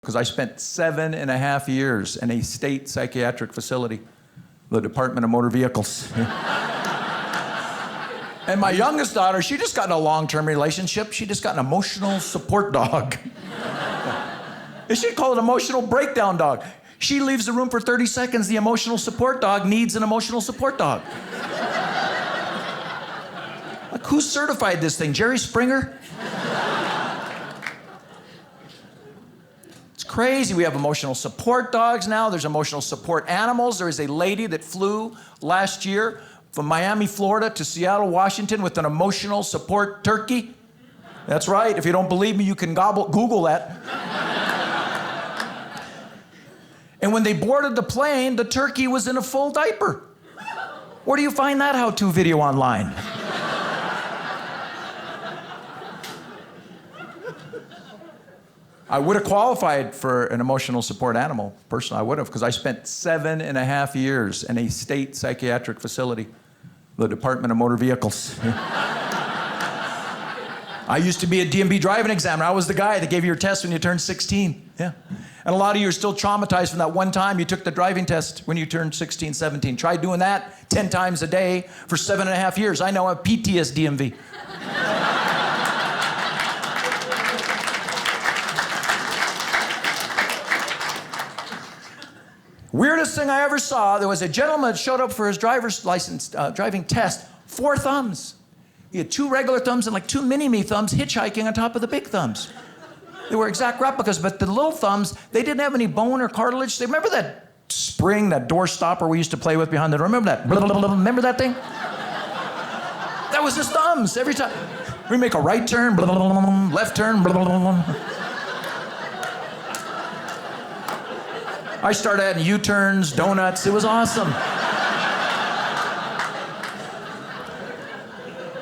Because I spent 7.5 years in a state psychiatric facility, the Department of Motor Vehicles. And my youngest daughter, she just got in a long-term relationship. She just got an emotional support dog. And she'd call it emotional breakdown dog. She leaves the room for 30 seconds. The emotional support dog needs an emotional support dog. Like, who certified this thing? Jerry Springer? It's crazy. We have emotional support dogs now. There's emotional support animals. There is a lady that flew last year from Miami, Florida to Seattle, Washington with an emotional support turkey. That's right. If you don't believe me, you can Google that. And when they boarded the plane, the turkey was in a full diaper. Where do you find that how-to video online? I would have qualified for an emotional support animal. Personally, I would have, because I spent 7.5 years in a state psychiatric facility, the Department of Motor Vehicles. I used to be a DMV driving examiner. I was the guy that gave you your test when you turned 16. Yeah. And a lot of you are still traumatized from that one time you took the driving test when you turned 16, 17. Try doing that 10 times a day for 7.5 years. I know I have PTSDMV. Weirdest thing I ever saw, there was a gentleman that showed up for his driver's license driving test, 4 thumbs. He had 2 regular thumbs and like 2 mini-me thumbs hitchhiking on top of the big thumbs. They were exact replicas, but the little thumbs, they didn't have any bone or cartilage. They remember that spring, that door stopper we used to play with behind the door? Remember that? Remember that thing? That was his thumbs every time. We make a right turn, left turn. I started adding U-turns, donuts. It was awesome.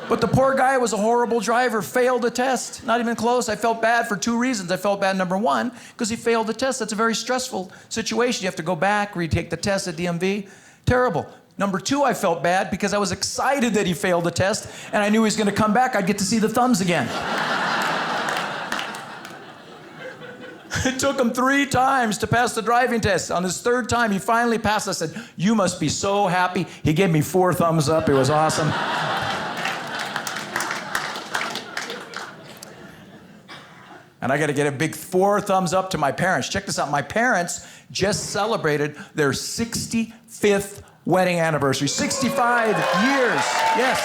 But the poor guy was a horrible driver, failed the test. Not even close. I felt bad for 2 reasons. I felt bad, number one, because he failed the test. That's a very stressful situation. You have to go back, retake the test at DMV. Terrible. Number 2, I felt bad because I was excited that he failed the test, and I knew he was going to come back. I'd get to see the thumbs again. It took him 3 times to pass the driving test. On his 3rd time, he finally passed. I said, "You must be so happy." He gave me 4 thumbs up. It was awesome. And I got to get a big 4 thumbs up to my parents. Check this out. My parents just celebrated their 65th wedding anniversary. 65 years. Yes.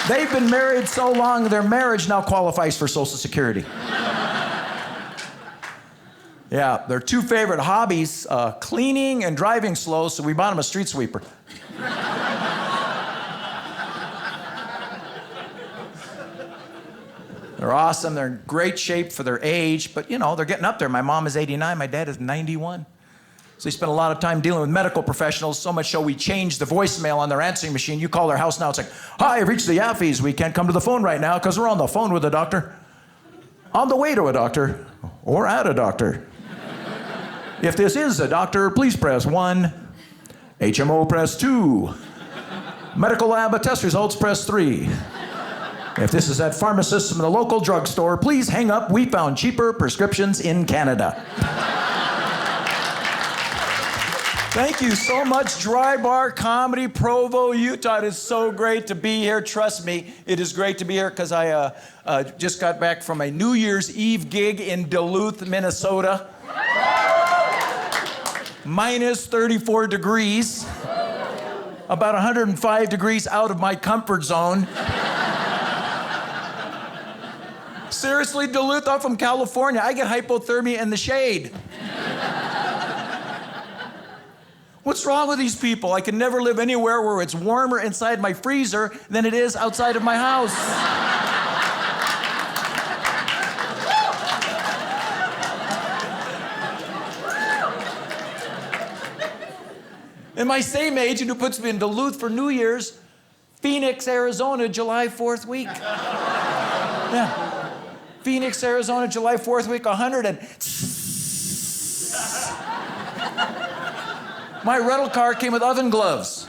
They've been married so long, their marriage now qualifies for Social Security. Yeah, their 2 favorite hobbies, cleaning and driving slow, so we bought them a street sweeper. They're awesome. They're in great shape for their age, but, you know, they're getting up there. My mom is 89. My dad is 91. So they spend a lot of time dealing with medical professionals, so much so we changed the voicemail on their answering machine. You call their house now, it's like, "Hi, I've reached the Yaffees. We can't come to the phone right now because we're on the phone with a doctor. On the way to a doctor or at a doctor. If this is a doctor, please press 1. HMO, press 2. Medical lab test results, press 3. If this is at pharmacists from the local drugstore, please hang up. We found cheaper prescriptions in Canada." Thank you so much, Dry Bar Comedy, Provo, Utah. It is so great to be here. Trust me, it is great to be here because I just got back from a New Year's Eve gig in Duluth, Minnesota. Minus 34 degrees. About 105 degrees out of my comfort zone. Seriously, Duluth, I'm from California. I get hypothermia in the shade. What's wrong with these people? I can never live anywhere where it's warmer inside my freezer than it is outside of my house. And my same agent who puts me in Duluth for New Year's, Phoenix, Arizona, July 4th week. Yeah. Phoenix, Arizona, July 4th week, 100 and... My rental car came with oven gloves.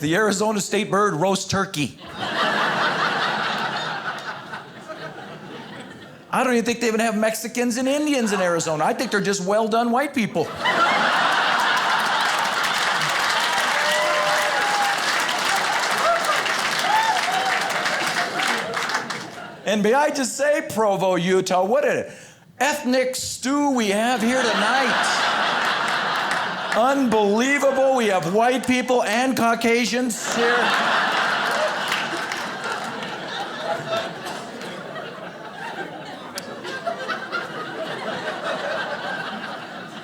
The Arizona State bird roast turkey. I don't even think they even have Mexicans and Indians in Arizona. I think they're just well-done white people. And may I just say, Provo, Utah, what an ethnic stew we have here tonight. Unbelievable. We have white people and Caucasians here.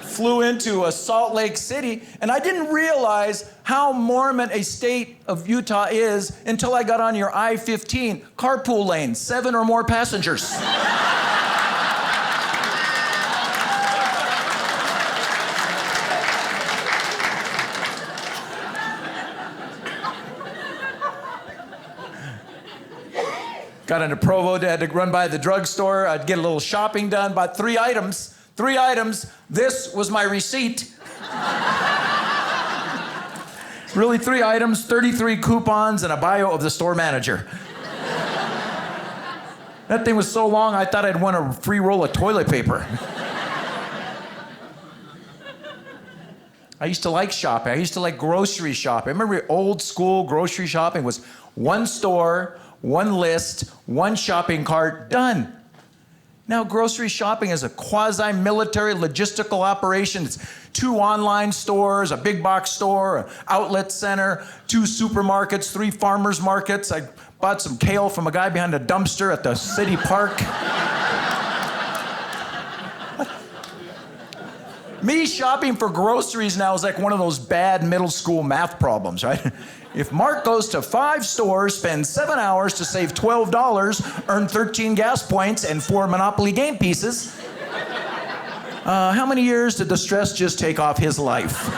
Flew into Salt Lake City, and I didn't realize how Mormon a state of Utah is until I got on your I-15 carpool lane, 7 or more passengers. Got into Provo, had to run by the drugstore. I'd get a little shopping done, bought 3 items. 3 items. This was my receipt. Really 3 items, 33 coupons, and a bio of the store manager. That thing was so long, I thought I'd won a free roll of toilet paper. I used to like shopping. I used to like grocery shopping. I remember old school grocery shopping was one store, one list, one shopping cart, done. Now, grocery shopping is a quasi-military logistical operation. It's 2 online stores, a big box store, an outlet center, 2 supermarkets, 3 farmers markets. I bought some kale from a guy behind a dumpster at the city park. Me shopping for groceries now is like one of those bad middle school math problems, right? If Mark goes to 5 stores, spends 7 hours to save $12, earn 13 gas points and 4 Monopoly game pieces, how many years did the stress just take off his life?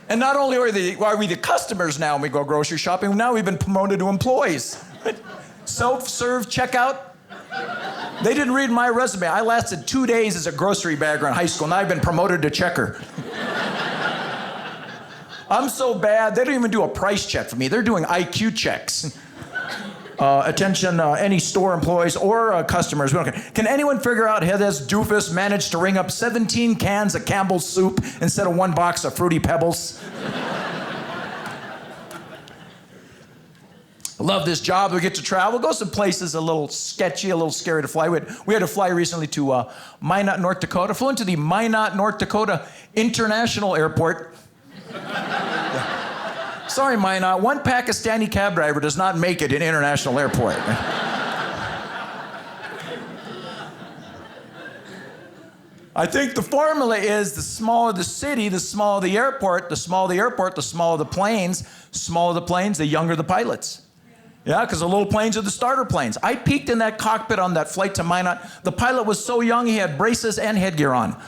And not only are we the customers now when we go grocery shopping, now we've been promoted to employees. Self-serve checkout. They didn't read my resume. I lasted 2 days as a grocery bagger in high school, and I've been promoted to checker. I'm so bad, they don't even do a price check for me. They're doing IQ checks. Attention, any store employees or customers. Can anyone figure out how this doofus managed to ring up 17 cans of Campbell's soup instead of 1 box of Fruity Pebbles? I love this job. We get to travel, go some places a little sketchy, a little scary to fly. We had to fly recently to Minot, North Dakota. Flew into the Minot, North Dakota International Airport. Sorry, Minot, 1 Pakistani cab driver does not make it in International Airport. I think the formula is the smaller the city, the smaller the airport, the smaller the airport, the smaller the planes, the younger the pilots. Yeah, because the little planes are the starter planes. I peeked in that cockpit on that flight to Minot. The pilot was so young, he had braces and headgear on.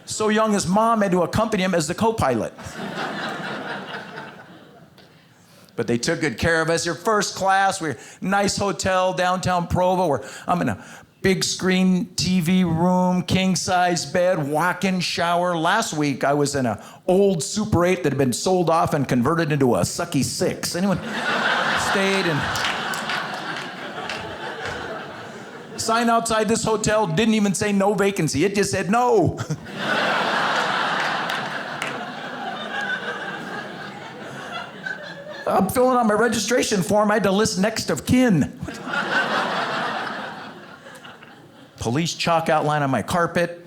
So young, his mom had to accompany him as the co-pilot. But they took good care of us. You're first class. We're nice hotel, downtown Provo. I'm in a big screen TV room, king-size bed, walk-in shower. Last week, I was in an old Super 8 that had been sold off and converted into a sucky 6. Anyone stayed and... Sign outside this hotel didn't even say no vacancy. It just said no. I'm filling out my registration form. I had to list next of kin. Police chalk outline on my carpet,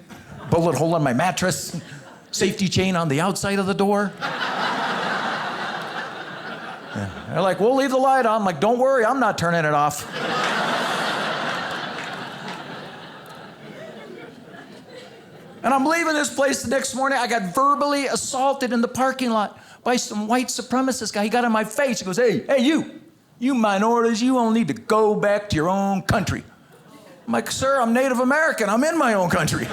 bullet hole on my mattress, safety chain on the outside of the door. Yeah. They're like, we'll leave the light on. I'm like, don't worry, I'm not turning it off. And I'm leaving this place the next morning. I got verbally assaulted in the parking lot by some white supremacist guy. He got in my face. He goes, hey, you minorities, you all need to go back to your own country. I'm like, sir, I'm Native American. I'm in my own country.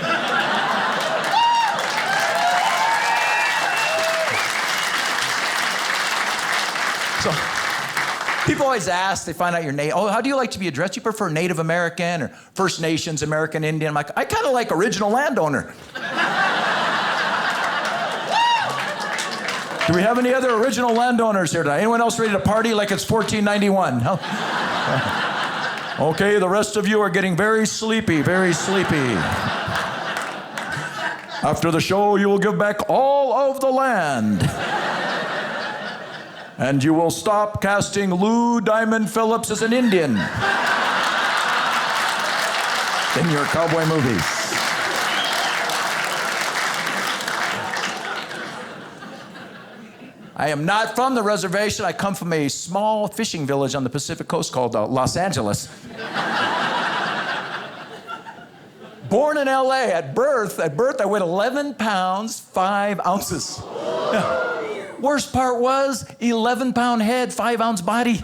So people always ask, they find out you're Native. Oh, how do you like to be addressed? You prefer Native American or First Nations, American Indian? I'm like, I kind of like original landowner. Do we have any other original landowners here tonight? Anyone else ready to party like it's 1491? No? Okay, the rest of you are getting very sleepy, very sleepy. After the show, you will give back all of the land. And you will stop casting Lou Diamond Phillips as an Indian in your cowboy movies. I am not from the reservation. I come from a small fishing village on the Pacific coast called Los Angeles. Born in LA, at birth I weighed 11 pounds, 5 ounces. Yeah. Worst part was 11-pound head, 5-ounce body.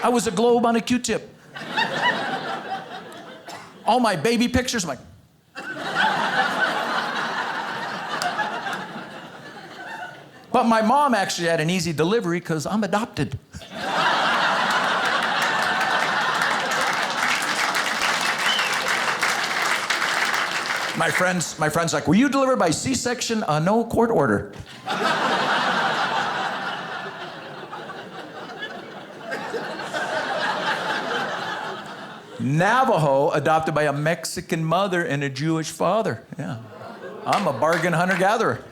I was a globe on a Q-tip. All my baby pictures, I'm like, but my mom actually had an easy delivery because I'm adopted. My friend's like, were you delivered by C-section? No, court order. Navajo, adopted by a Mexican mother and a Jewish father. Yeah. I'm a bargain hunter-gatherer.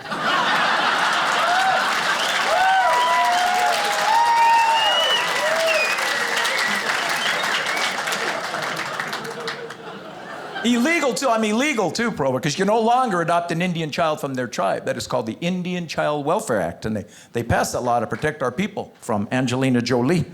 Illegal too. I'm illegal too, Pro, because you can no longer adopt an Indian child from their tribe. That is called the Indian Child Welfare Act, and they passed that law to protect our people from Angelina Jolie.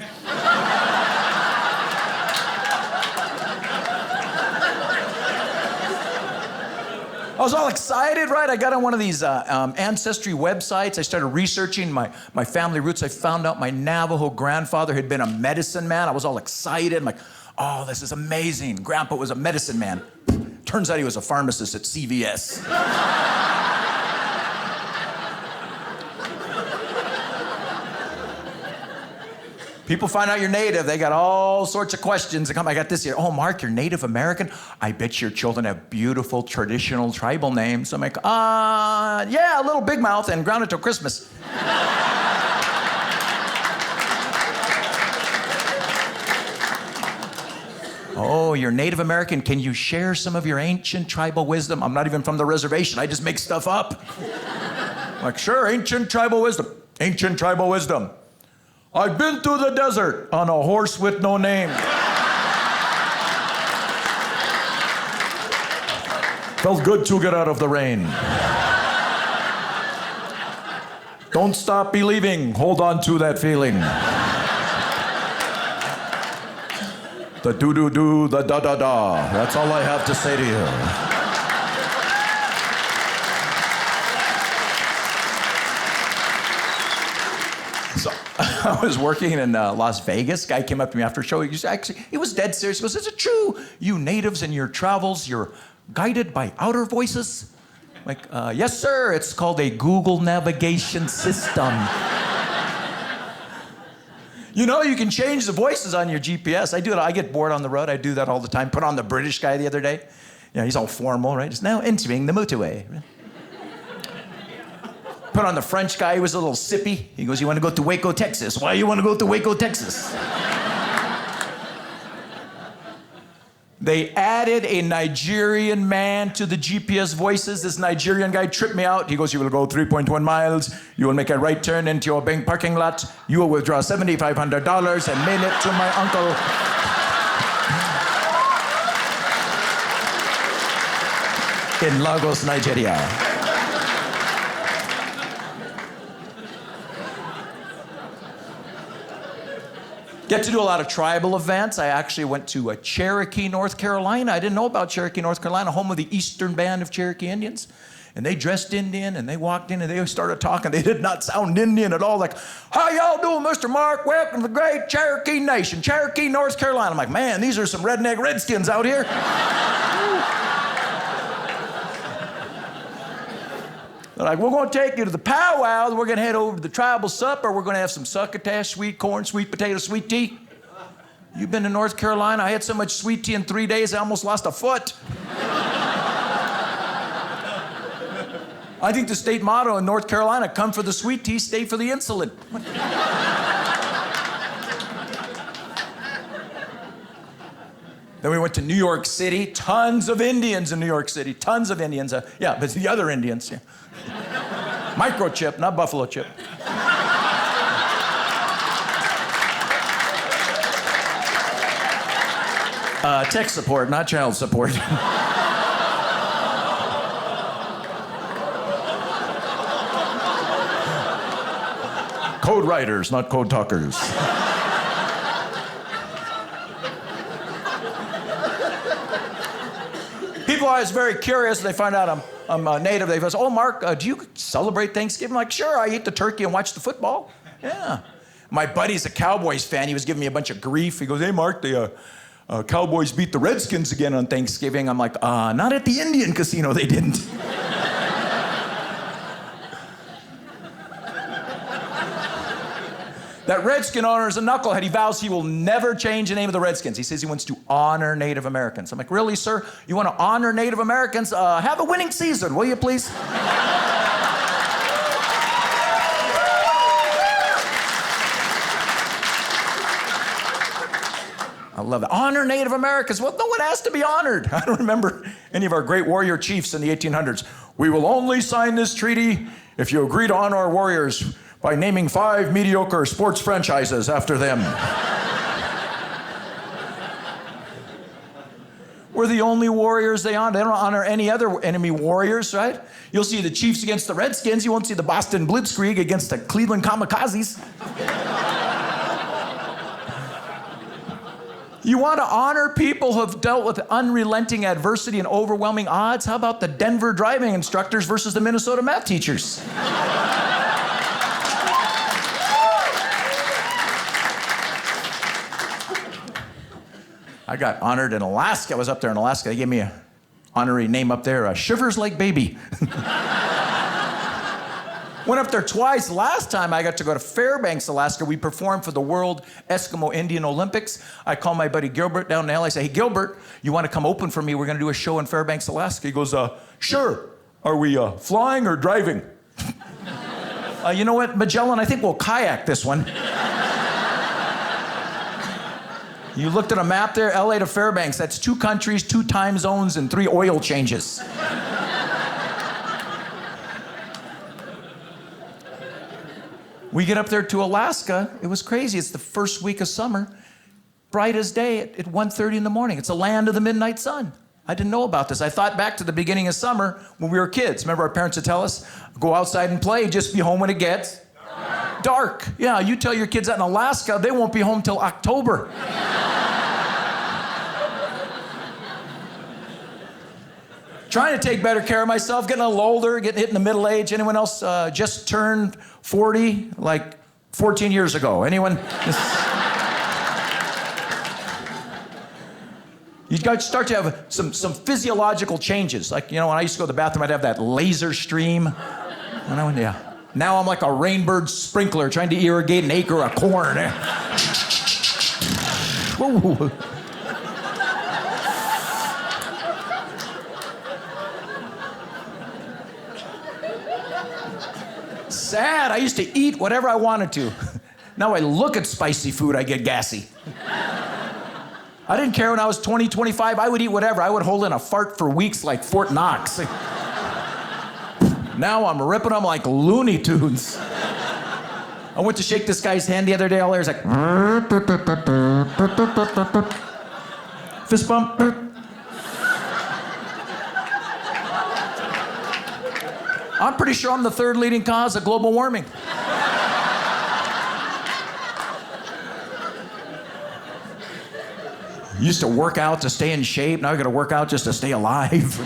I was all excited, right? I got on one of these ancestry websites. I started researching my family roots. I found out my Navajo grandfather had been a medicine man. I was all excited. I'm like, oh, this is amazing. Grandpa was a medicine man. Turns out he was a pharmacist at CVS. People find out you're Native, they got all sorts of questions. I got this here. Oh, Mark, you're Native American? I bet your children have beautiful traditional tribal names. I'm like, yeah, a little big mouth and grounded till Christmas. Oh, you're Native American. Can you share some of your ancient tribal wisdom? I'm not even from the reservation. I just make stuff up. I'm like, sure, ancient tribal wisdom. Ancient tribal wisdom. I've been through the desert on a horse with no name. Felt good to get out of the rain. Don't stop believing. Hold on to that feeling. The do-do-do, the da-da-da. That's all I have to say to you. So I was working in Las Vegas. Guy came up to me after a show. He was dead serious. He goes, is it true you natives in your travels, you're guided by outer voices? I'm like, yes, sir. It's called a Google navigation system. You know, you can change the voices on your GPS. I do it. I get bored on the road. I do that all the time. Put on the British guy the other day. You know, he's all formal, right? He's now entering the motorway. Put on the French guy. He was a little sippy. He goes, you want to go to Waco, Texas? Why you want to go to Waco, Texas? They added a Nigerian man to the GPS voices. This Nigerian guy tripped me out. He goes, you will go 3.1 miles. You will make a right turn into your bank parking lot. You will withdraw $7,500 and mail it to my uncle. In Lagos, Nigeria. Get to do a lot of tribal events. I actually went to Cherokee, North Carolina. I didn't know about Cherokee, North Carolina, home of the Eastern Band of Cherokee Indians. And they dressed Indian, and they walked in, and they started talking. They did not sound Indian at all. Like, how y'all doing, Mr. Mark? Welcome to the great Cherokee Nation, Cherokee, North Carolina. I'm like, man, these are some redneck redskins out here. They're like, we're going to take you to the powwow. We're going to head over to the tribal supper. We're going to have some succotash, sweet corn, sweet potato, sweet tea. You've been to North Carolina? I had so much sweet tea in 3 days, I almost lost a foot. I think the state motto in North Carolina, come for the sweet tea, stay for the insulin. Then we went to New York City. Tons of Indians in New York City. Tons of Indians. Yeah, but the other Indians. Yeah. Microchip, not buffalo chip. Tech support, not child support. Code writers, not code talkers. People are always very curious. They find out I'm native. They say, oh, Mark, do you celebrate Thanksgiving? I'm like, sure, I eat the turkey and watch the football. Yeah. My buddy's a Cowboys fan. He was giving me a bunch of grief. He goes, hey, Mark, the Cowboys beat the Redskins again on Thanksgiving. I'm like, not at the Indian casino, they didn't. That Redskin owner is a knucklehead. He vows he will never change the name of the Redskins. He says he wants to honor Native Americans. I'm like, really, sir? You want to honor Native Americans? Have a winning season, will you, please? I love that. Honor Native Americans. Well, no one has to be honored. I don't remember any of our great warrior chiefs in the 1800s. We will only sign this treaty if you agree to honor our warriors by naming 5 mediocre sports franchises after them. We're the only warriors they honor. They don't honor any other enemy warriors, right? You'll see the Chiefs against the Redskins. You won't see the Boston Blitzkrieg against the Cleveland Kamikazes. You want to honor people who have dealt with unrelenting adversity and overwhelming odds? How about the Denver driving instructors versus the Minnesota math teachers? I got honored in Alaska. I was up there in Alaska. They gave me an honorary name up there, Shivers Like Baby. Went up there twice. Last time I got to go to Fairbanks, Alaska. We performed for the World Eskimo Indian Olympics. I call my buddy Gilbert down in LA. I say, hey, Gilbert, you want to come open for me? We're going to do a show in Fairbanks, Alaska. He goes, sure. Are we flying or driving? You know what, Magellan, I think we'll kayak this one. You looked at a map there, LA to Fairbanks. That's 2 countries, 2 time zones, and 3 oil changes. We get up there to Alaska. It was crazy. It's the first week of summer. Bright as day at 1:30 in the morning. It's a land of the midnight sun. I didn't know about this. I thought back to the beginning of summer when we were kids. Remember our parents would tell us, go outside and play, just be home when it gets dark. Yeah, you tell your kids that in Alaska, they won't be home till October. Trying to take better care of myself, getting a little older, getting hit in the middle age. Anyone else just turned 40 like 14 years ago? Anyone? You start to have some physiological changes. Like, you know, when I used to go to the bathroom, I'd have that laser stream. Yeah. Now I'm like a rainbird sprinkler trying to irrigate an acre of corn. Whoa. Sad. I used to eat whatever I wanted to. Now I look at spicy food, I get gassy. I didn't care when I was 20, 25. I would eat whatever. I would hold in a fart for weeks like Fort Knox. Now I'm ripping them like Looney Tunes. I went to shake this guy's hand the other day. All there was like... Fist bump. I'm pretty sure I'm the 3rd leading cause of global warming. Used to work out to stay in shape. Now I gotta work out just to stay alive.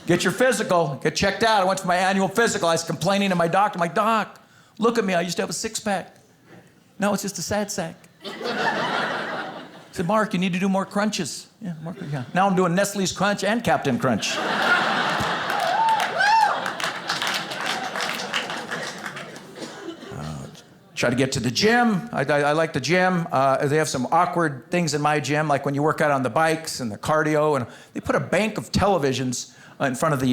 Get your physical. Get checked out. I went for my annual physical. I was complaining to my doctor. I'm like, Doc, look at me. I used to have a 6-pack. Now it's just a sad sack. I said, Mark, you need to do more crunches. Yeah, Mark, yeah. Now I'm doing Nestle's Crunch and Captain Crunch. Try to get to the gym. I like the gym. They have some awkward things in my gym, like when you work out on the bikes and the cardio, and they put a bank of televisions in front of the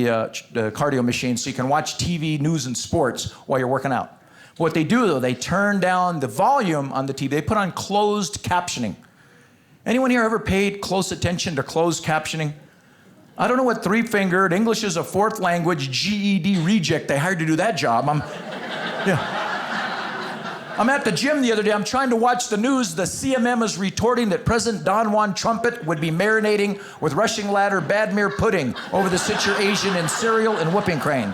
cardio machine so you can watch TV, news, and sports while you're working out. What they do, though, they turn down the volume on the TV. They put on closed captioning. Anyone here ever paid close attention to closed captioning? I don't know what three-fingered, English is a fourth language, GED reject they hired to do that job. I'm at the gym the other day. I'm trying to watch the news. The CMM is retorting that President Don Juan Trumpet would be marinating with Russian ladder Badmir pudding over the situation in cereal and whooping crane.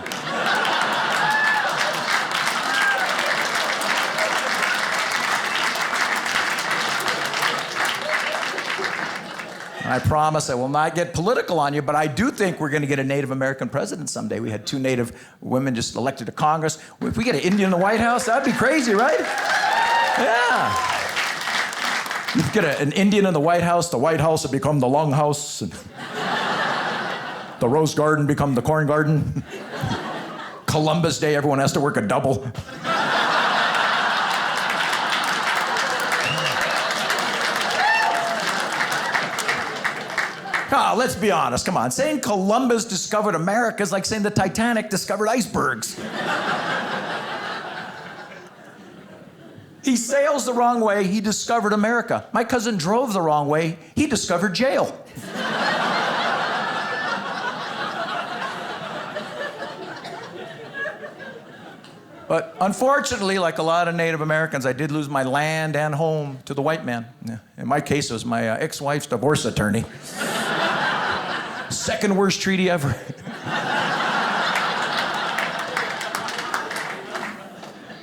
I promise I will not get political on you, but I do think we're going to get a Native American president someday. We had 2 Native women just elected to Congress. If we get an Indian in the White House, that'd be crazy, right? Yeah. You get an Indian in the White House would become the Long House, and the Rose Garden become the Corn Garden. Columbus Day, everyone has to work a double. Oh, let's be honest, come on. Saying Columbus discovered America is like saying the Titanic discovered icebergs. He sails the wrong way, he discovered America. My cousin drove the wrong way, he discovered jail. But unfortunately, like a lot of Native Americans, I did lose my land and home to the white man. In my case, it was my ex-wife's divorce attorney. Second worst treaty ever.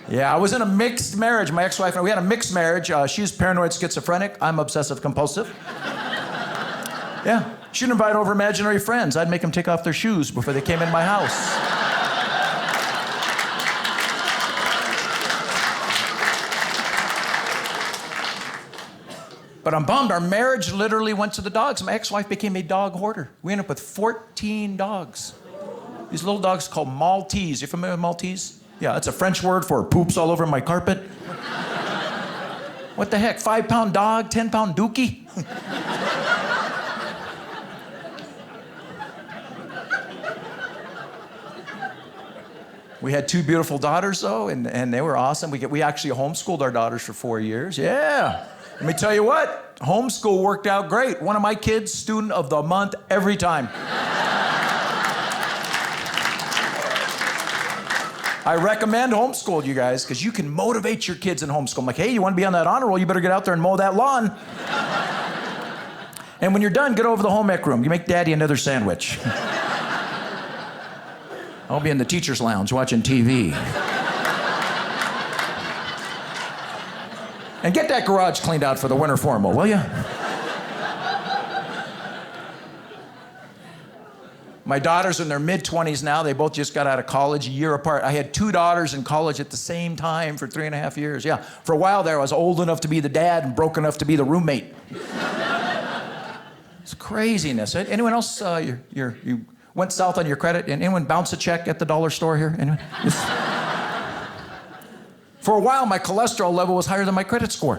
Yeah, I was in a mixed marriage. My ex-wife and I, we had a mixed marriage. She's paranoid schizophrenic. I'm obsessive compulsive. Yeah, she'd invite over imaginary friends. I'd make them take off their shoes before they came in my house. But I'm bummed. Our marriage literally went to the dogs. My ex-wife became a dog hoarder. We ended up with 14 dogs. These little dogs called Maltese. You familiar with Maltese? Yeah, it's a French word for poops all over my carpet. What the heck? 5-pound dog, 10-pound dookie? We had 2 beautiful daughters, though, and they were awesome. We actually homeschooled our daughters for 4 years. Yeah. Let me tell you what, homeschool worked out great. One of my kids, student of the month every time. I recommend homeschool, you guys, because you can motivate your kids in homeschool. I'm like, hey, you want to be on that honor roll, you better get out there and mow that lawn. And when you're done, get over to the home ec room. You make daddy another sandwich. I'll be in the teacher's lounge watching TV. And get that garage cleaned out for the winter formal, will you? My daughters are in their mid-20s now. They both just got out of college a year apart. I had 2 daughters in college at the same time for 3.5 years. Yeah, for a while there, I was old enough to be the dad and broke enough to be the roommate. It's craziness. Anyone else, you went south on your credit? And anyone bounce a check at the dollar store here? Anyone? For a while, my cholesterol level was higher than my credit score.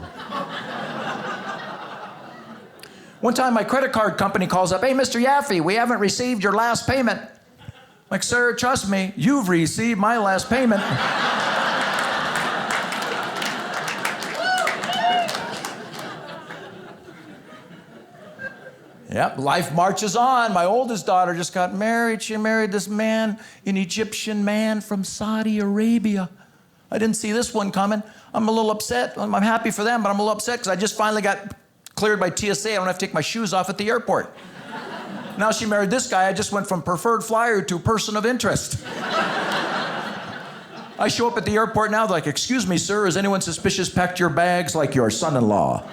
One time, my credit card company calls up, hey, Mr. Yaffee, we haven't received your last payment. I'm like, sir, trust me, you've received my last payment. Yep, life marches on. My oldest daughter just got married. She married this man, an Egyptian man from Saudi Arabia. I didn't see this one coming. I'm a little upset. I'm happy for them, but I'm a little upset because I just finally got cleared by TSA. I don't have to take my shoes off at the airport. Now she married this guy. I just went from preferred flyer to person of interest. I show up at the airport now, they're like, excuse me, sir, has anyone suspicious packed your bags like your son-in-law?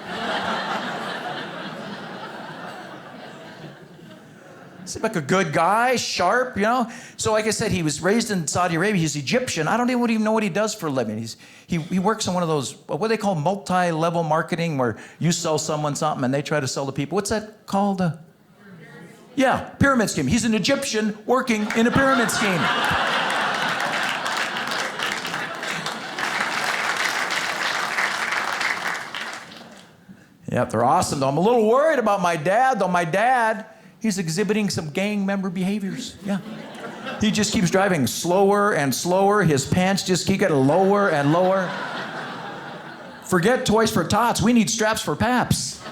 Seemed like a good guy, sharp, you know? So like I said, he was raised in Saudi Arabia. He's Egyptian. I don't even know what he does for a living. He works on one of those, what do they call multi-level marketing, where you sell someone something and they try to sell to people. What's that called? Yeah, pyramid scheme. He's an Egyptian working in a pyramid scheme. Yep, they're awesome, though. I'm a little worried about my dad, though. My dad, He's exhibiting some gang member behaviors. Yeah. He just keeps driving slower and slower. His pants just keep getting lower and lower. Forget toys for tots. We need straps for paps.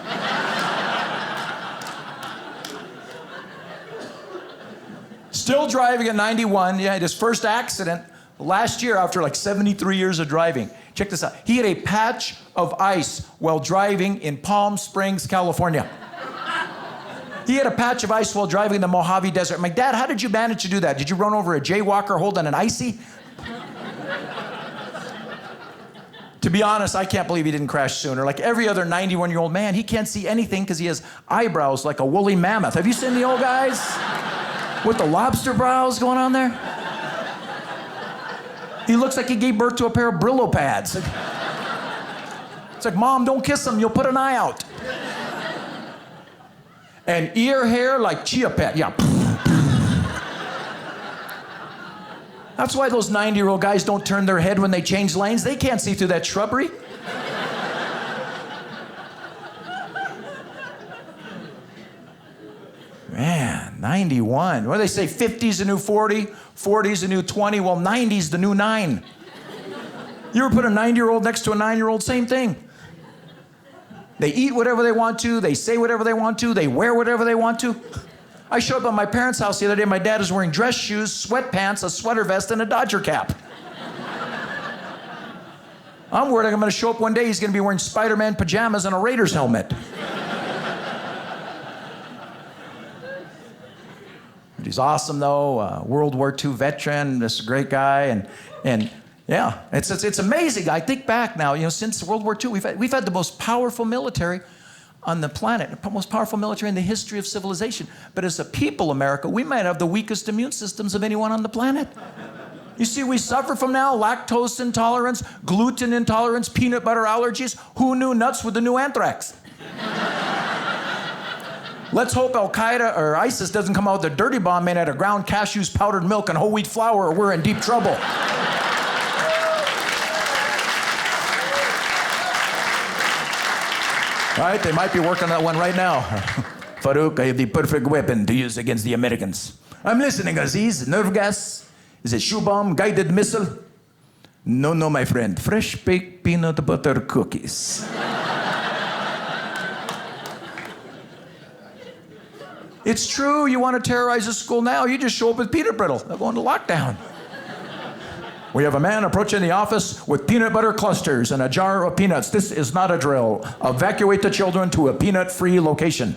Still driving at 91. Yeah, his first accident last year after like 73 years of driving. Check this out. He had a patch of ice while driving in Palm Springs, California. He had a patch of ice while driving in the Mojave Desert. I'm like, Dad, how did you manage to do that? Did you run over a jaywalker holding an icy? To be honest, I can't believe he didn't crash sooner. Like every other 91-year-old man, he can't see anything because he has eyebrows like a woolly mammoth. Have you seen the old guys with the lobster brows going on there? He looks like he gave birth to a pair of Brillo pads. It's like, Mom, don't kiss him. You'll put an eye out. And ear hair like chia pet. Yeah. That's why those 90-year-old guys don't turn their head when they change lanes. They can't see through that shrubbery. Man, 91. What do they say? 50's the new 40, 40's the new 20. Well, 90's the new 9. You ever put a 90-year-old next to a 9-year-old? Same thing. They eat whatever they want to. They say whatever they want to. They wear whatever they want to. I showed up at my parents' house the other day. My dad is wearing dress shoes, sweatpants, a sweater vest, and a Dodger cap. I'm worried I'm going to show up one day. He's going to be wearing Spider-Man pajamas and a Raiders helmet. But he's awesome, though. World War II veteran. This great guy, and yeah, it's amazing. I think back now, since World War II, we've had the most powerful military on the planet, the most powerful military in the history of civilization. But as a people, America, we might have the weakest immune systems of anyone on the planet. You see, we suffer from now lactose intolerance, gluten intolerance, peanut butter allergies. Who knew nuts were the new anthrax? Let's hope Al-Qaeda or ISIS doesn't come out with a dirty bomb made out of ground cashews, powdered milk, and whole wheat flour, or we're in deep trouble. Right? They might be working on that one right now. Farouk, I have the perfect weapon to use against the Americans. I'm listening, Aziz. Nerve gas? Is it shoe bomb? Guided missile? No, my friend. Fresh baked peanut butter cookies. It's true. You want to terrorize a school now, you just show up with peanut brittle. They're going to lockdown. We have a man approaching the office with peanut butter clusters and a jar of peanuts. This is not a drill. Evacuate the children to a peanut-free location.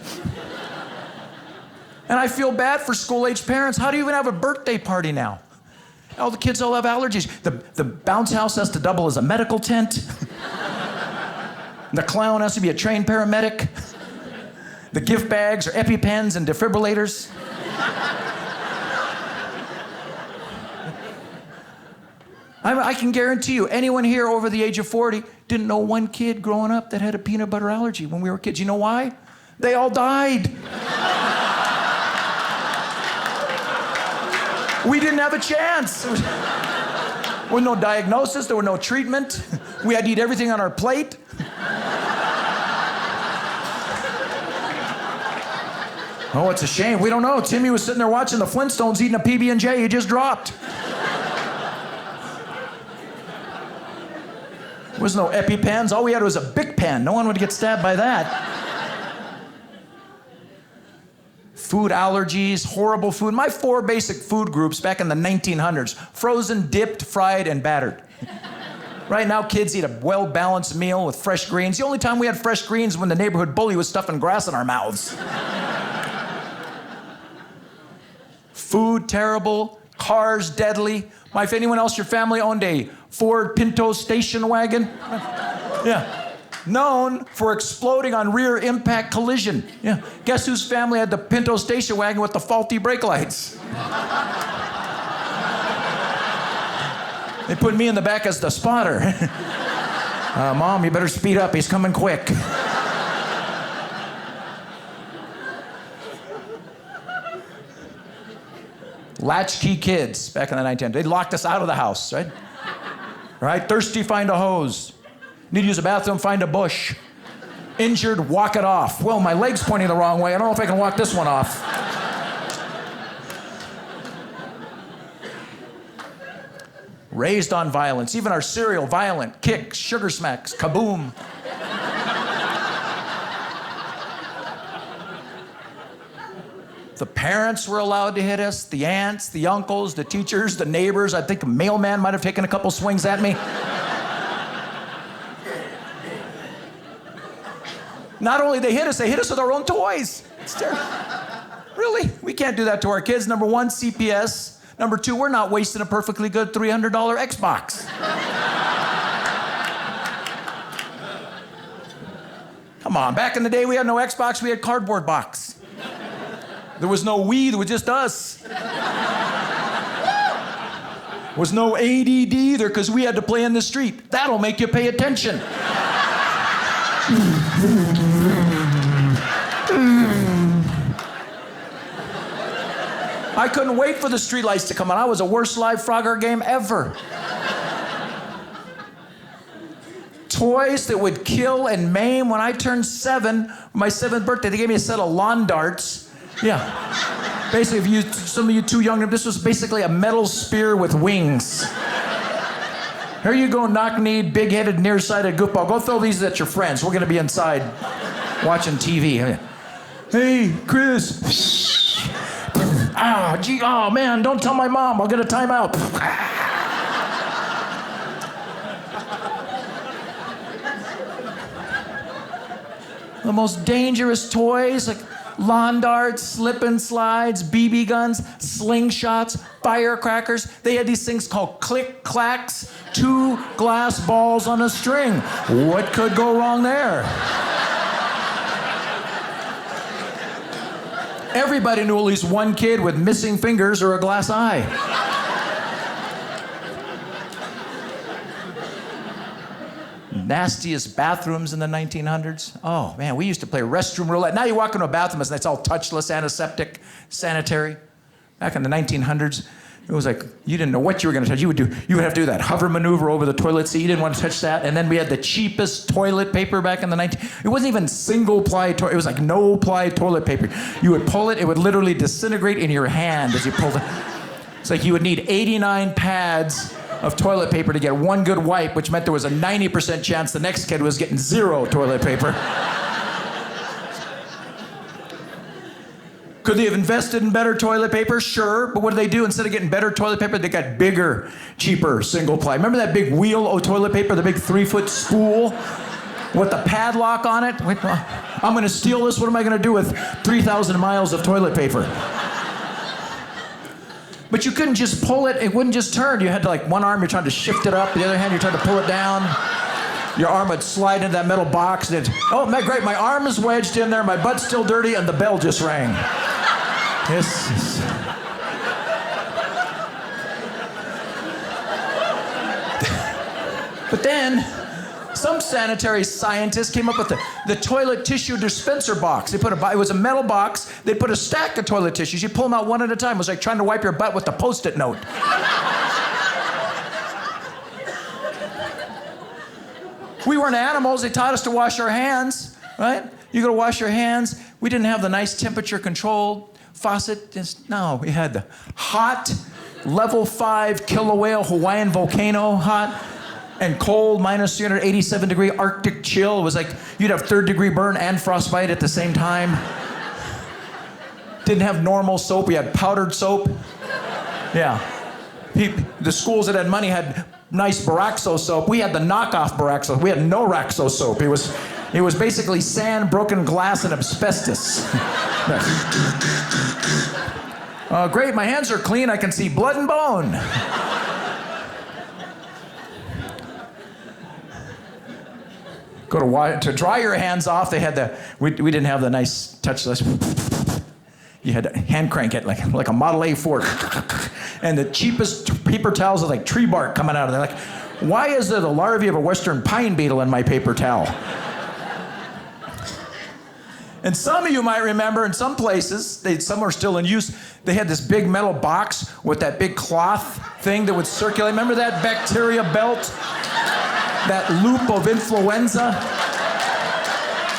And I feel bad for school-age parents. How do you even have a birthday party now? All the kids all have allergies. The bounce house has to double as a medical tent. The clown has to be a trained paramedic. The gift bags are EpiPens and defibrillators. I can guarantee you, anyone here over the age of 40 didn't know one kid growing up that had a peanut butter allergy when we were kids. You know why? They all died. We didn't have a chance. There was no diagnosis. There was no treatment. We had to eat everything on our plate. Oh, it's a shame. We don't know. Timmy was sitting there watching the Flintstones eating a PB&J he just dropped. There was no EpiPens. All we had was a Bic pen. No one would get stabbed by that. Food allergies, horrible food. My 4 basic food groups back in the 1900s: frozen, dipped, fried, and battered. Right now, kids eat a well-balanced meal with fresh greens. The only time we had fresh greens was when the neighborhood bully was stuffing grass in our mouths. Food, terrible. Cars, deadly. If anyone else, your family owned a Ford Pinto station wagon? Yeah. Known for exploding on rear impact collision. Yeah. Guess whose family had the Pinto station wagon with the faulty brake lights? They put me in the back as the spotter. Mom, you better speed up. He's coming quick. Latchkey kids back in the 1900s. They locked us out of the house, right? Right? Thirsty, find a hose. Need to use a bathroom, find a bush. Injured, walk it off. Well, my leg's pointing the wrong way. I don't know if I can walk this one off. Raised on violence. Even our cereal, violent. Kicks, sugar smacks, kaboom. The parents were allowed to hit us, the aunts, the uncles, the teachers, the neighbors. I think a mailman might have taken a couple swings at me. Not only they hit us with our own toys. It's terrible. Really? We can't do that to our kids. Number one, CPS. Number two, we're not wasting a perfectly good $300 Xbox. Come on, back in the day we had no Xbox, we had cardboard box. There was no we, there was just us. There was no ADD either because we had to play in the street. That'll make you pay attention. I couldn't wait for the streetlights to come on. I was the worst live Frogger game ever. Toys that would kill and maim. When I turned 7, my 7th birthday, they gave me a set of lawn darts. Yeah. Basically, some of you too young, this was basically a metal spear with wings. Here you go, knock-kneed, big-headed, nearsighted goofball. Go throw these at your friends. We're going to be inside watching TV. Hey, Chris. Oh, man, don't tell my mom. I'll get a timeout. The most dangerous toys, like lawn darts, slip and slides, BB guns, slingshots, firecrackers. They had these things called click-clacks, 2 glass balls on a string. What could go wrong there? Everybody knew at least one kid with missing fingers or a glass eye. Nastiest bathrooms in the 1900s. Oh, man, we used to play restroom roulette. Now you walk into a bathroom and it's all touchless, antiseptic, sanitary. Back in the 1900s, it was like you didn't know what you were going to touch. You would have to do that hover maneuver over the toilet seat. You didn't want to touch that. And then we had the cheapest toilet paper back in the 1900s. It wasn't even single-ply toilet. It was like no-ply toilet paper. You would pull it, it would literally disintegrate in your hand as you pulled it. It's like you would need 89 pads of toilet paper to get one good wipe, which meant there was a 90% chance the next kid was getting 0 toilet paper. Could they have invested in better toilet paper? Sure, but what did they do? Instead of getting better toilet paper, they got bigger, cheaper, single ply. Remember that big wheel of toilet paper, the big 3-foot spool with the padlock on it? Wait, I'm gonna steal this, what am I gonna do with 3,000 miles of toilet paper? But you couldn't just pull it wouldn't just turn. You had to, like, one arm you're trying to shift it up, the other hand you're trying to pull it down. Your arm would slide into that metal box, and great, my arm is wedged in there, my butt's still dirty, and the bell just rang. Yes. But then, some sanitary scientists came up with the toilet tissue dispenser box. It was a metal box. They put a stack of toilet tissues. You pull them out one at a time. It was like trying to wipe your butt with the Post-it note. We weren't animals. They taught us to wash our hands, right? You got to wash your hands. We didn't have the nice temperature-controlled faucet. No, we had the hot, level 5 killer whale Hawaiian volcano hot. And cold, minus 387 degree Arctic chill. It was like you'd have 3rd degree burn and frostbite at the same time. Didn't have normal soap, we had powdered soap. Yeah. The schools that had money had nice Baraxo soap. We had the knockoff Baraxo. We had no Raxo soap. It was basically sand, broken glass, and asbestos. Great, my hands are clean. I can see blood and bone. To dry your hands off, they had we didn't have the nice touchless. You had to hand crank it like a Model A Ford. And the cheapest paper towels are like tree bark coming out of there. Like, why is there the larvae of a western pine beetle in my paper towel? And some of you might remember in some places, some are still in use, they had this big metal box with that big cloth thing that would circulate. Remember that bacteria belt? That loop of influenza?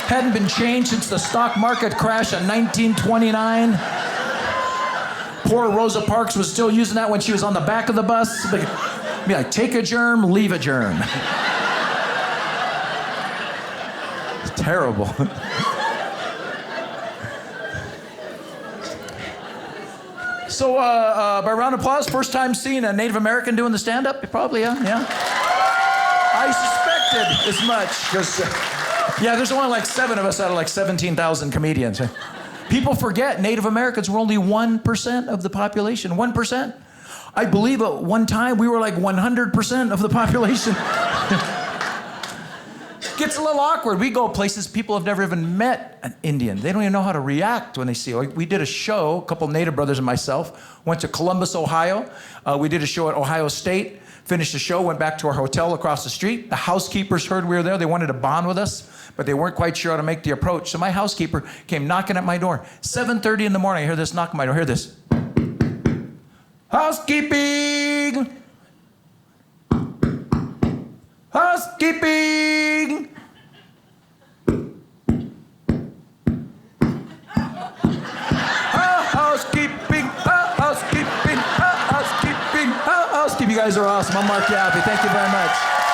Hadn't been changed since the stock market crash in 1929. Poor Rosa Parks was still using that when she was on the back of the bus. Be like, take a germ, leave a germ. It's terrible. So, by round of applause, first time seeing a Native American doing the stand-up? Probably, yeah. I suspected as much, because, yeah, there's only like 7 of us out of like 17,000 comedians. People forget Native Americans were only 1% of the population, 1%. I believe at one time we were like 100% of the population. Gets a little awkward. We go places people have never even met an Indian. They don't even know how to react when they see it. We did a show, a couple Native brothers and myself, went to Columbus, Ohio. We did a show at Ohio State, finished the show, went back to our hotel across the street. The housekeepers heard we were there. They wanted to bond with us, but they weren't quite sure how to make the approach. So my housekeeper came knocking at my door. 7:30 in the morning, I hear this knock at my door. Hear this. Housekeeping! Housekeeping! Housekeeping! Housekeeping! Housekeeping! Housekeeping! You guys are awesome. I'm Marc Yaffee. Thank you very much.